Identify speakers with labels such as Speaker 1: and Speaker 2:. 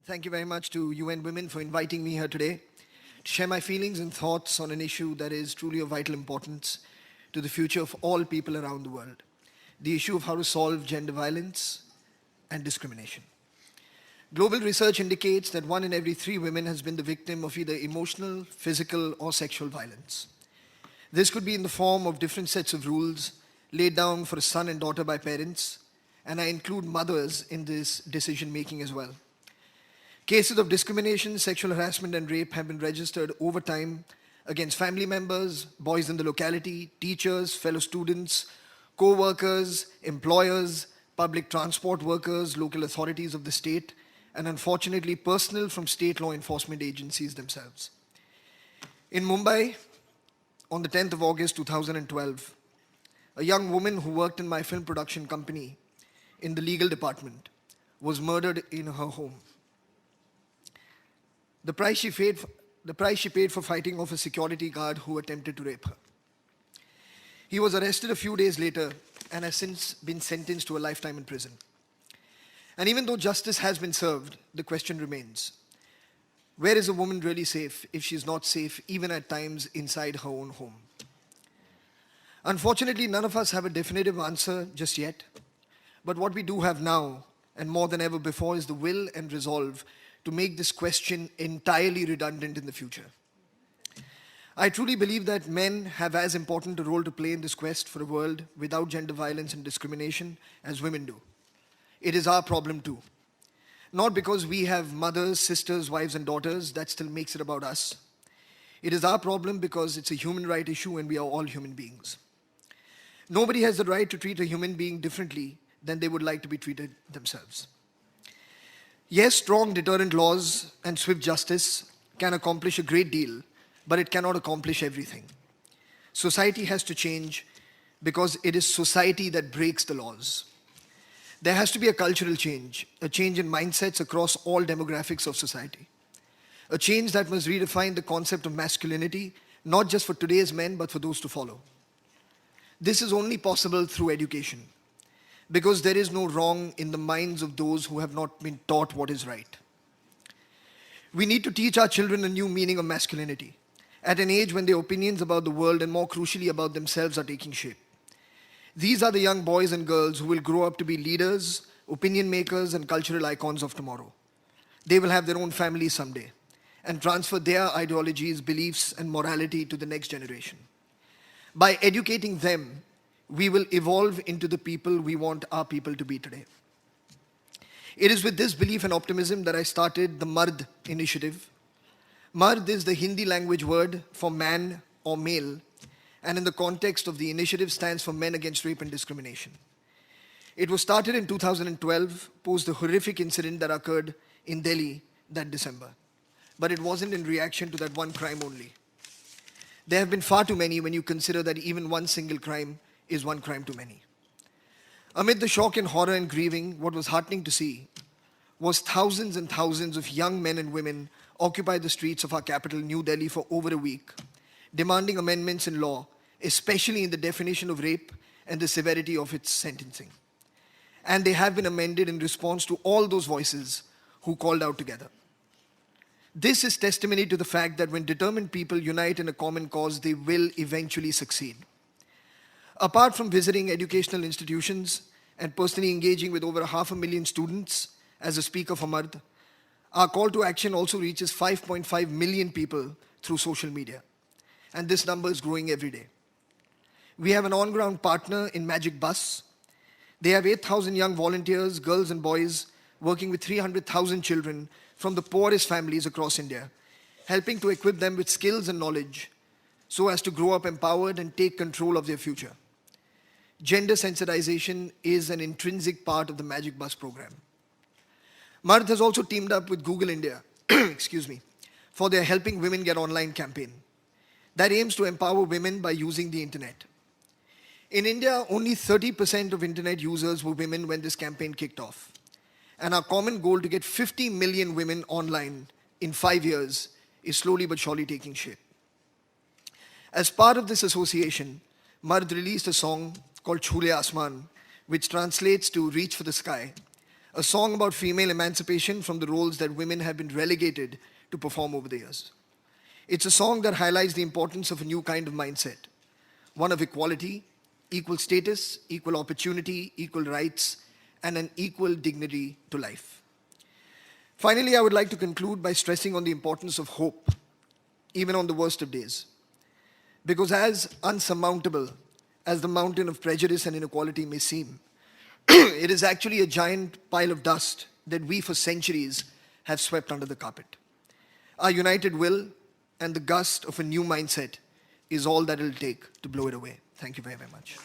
Speaker 1: Thank you very much to UN Women for inviting me here today to share my feelings and thoughts on an issue that is truly of vital importance to the future of all people around the world, the issue of how to solve gender violence and discrimination. Global research indicates that 1 in every 3 women has been the victim of either emotional, physical, or sexual violence. This could be in the form of different sets of rules laid down for a son and daughter by parents, and I include mothers in this decision making as well. Cases of discrimination, sexual harassment, and rape have been registered over time against family members, boys in the locality, teachers, fellow students, co-workers, employers, public transport workers, local authorities of the state, and unfortunately personnel from state law enforcement agencies themselves. In Mumbai, on the 10th of August 2012, a young woman who worked in my film production company in the legal department was murdered in her home. The price she paid for fighting off a security guard who attempted to rape her. He was arrested a few days later and has since been sentenced to a lifetime in prison. And even though justice has been served, the question remains, where is a woman really safe if she's not safe even at times inside her own home? Unfortunately, none of us have a definitive answer just yet, but what we do have now, and more than ever before, is the will and resolve to make this question entirely redundant in the future. I truly believe that men have as important a role to play in this quest for a world without gender violence and discrimination as women do. It is our problem too. Not because we have mothers, sisters, wives, and daughters, that still makes it about us. It is our problem because it's a human right issue and we are all human beings. Nobody has the right to treat a human being differently than they would like to be treated themselves. Yes, strong deterrent laws and swift justice can accomplish a great deal, but it cannot accomplish everything. Society has to change because it is society that breaks the laws. There has to be a cultural change, a change in mindsets across all demographics of society. A change that must redefine the concept of masculinity, not just for today's men, but for those to follow. This is only possible through education, because there is no wrong in the minds of those who have not been taught what is right. We need to teach our children a new meaning of masculinity at an age when their opinions about the world and more crucially about themselves are taking shape. These are the young boys and girls who will grow up to be leaders, opinion makers, and cultural icons of tomorrow. They will have their own families someday and transfer their ideologies, beliefs, and morality to the next generation. By educating them, we will evolve into the people we want our people to be today. It is with this belief and optimism that I started the Mard initiative. Mard is the Hindi language word for man or male, and in the context of the initiative stands for Men Against Rape and Discrimination. It was started in 2012, post the horrific incident that occurred in Delhi that December. But it wasn't in reaction to that one crime only. There have been far too many when you consider that even one single crime is one crime too many. Amid the shock and horror and grieving, what was heartening to see was thousands and thousands of young men and women occupy the streets of our capital, New Delhi, for over a week, demanding amendments in law, especially in the definition of rape and the severity of its sentencing. And they have been amended in response to all those voices who called out together. This is testimony to the fact that when determined people unite in a common cause, they will eventually succeed. Apart from visiting educational institutions and personally engaging with over 500,000 students as a speaker for Mard, our call to action also reaches 5.5 million people through social media. And this number is growing every day. We have an on-ground partner in Magic Bus. They have 8,000 young volunteers, girls and boys, working with 300,000 children from the poorest families across India, helping to equip them with skills and knowledge so as to grow up empowered and take control of their future. Gender sensitization is an intrinsic part of the Magic Bus program. Mard has also teamed up with Google India, for their Helping Women Get Online campaign that aims to empower women by using the internet. In India, only 30% of internet users were women when this campaign kicked off. And our common goal to get 50 million women online in 5 years is slowly but surely taking shape. As part of this association, Mard released a song called Chhule Asman, which translates to Reach for the Sky, A song about female emancipation from the roles that women have been relegated to perform over the years. It's a song that highlights the importance of a new kind of mindset, one of equality, equal status, equal opportunity, equal rights, and an equal dignity to life. Finally, I would like to conclude by stressing on the importance of hope, even on the worst of days. Because as unsurmountable as the mountain of prejudice and inequality may seem, it is actually a giant pile of dust that we for centuries have swept under the carpet. Our united will and the gust of a new mindset is all that it'll take to blow it away. Thank you very, very much.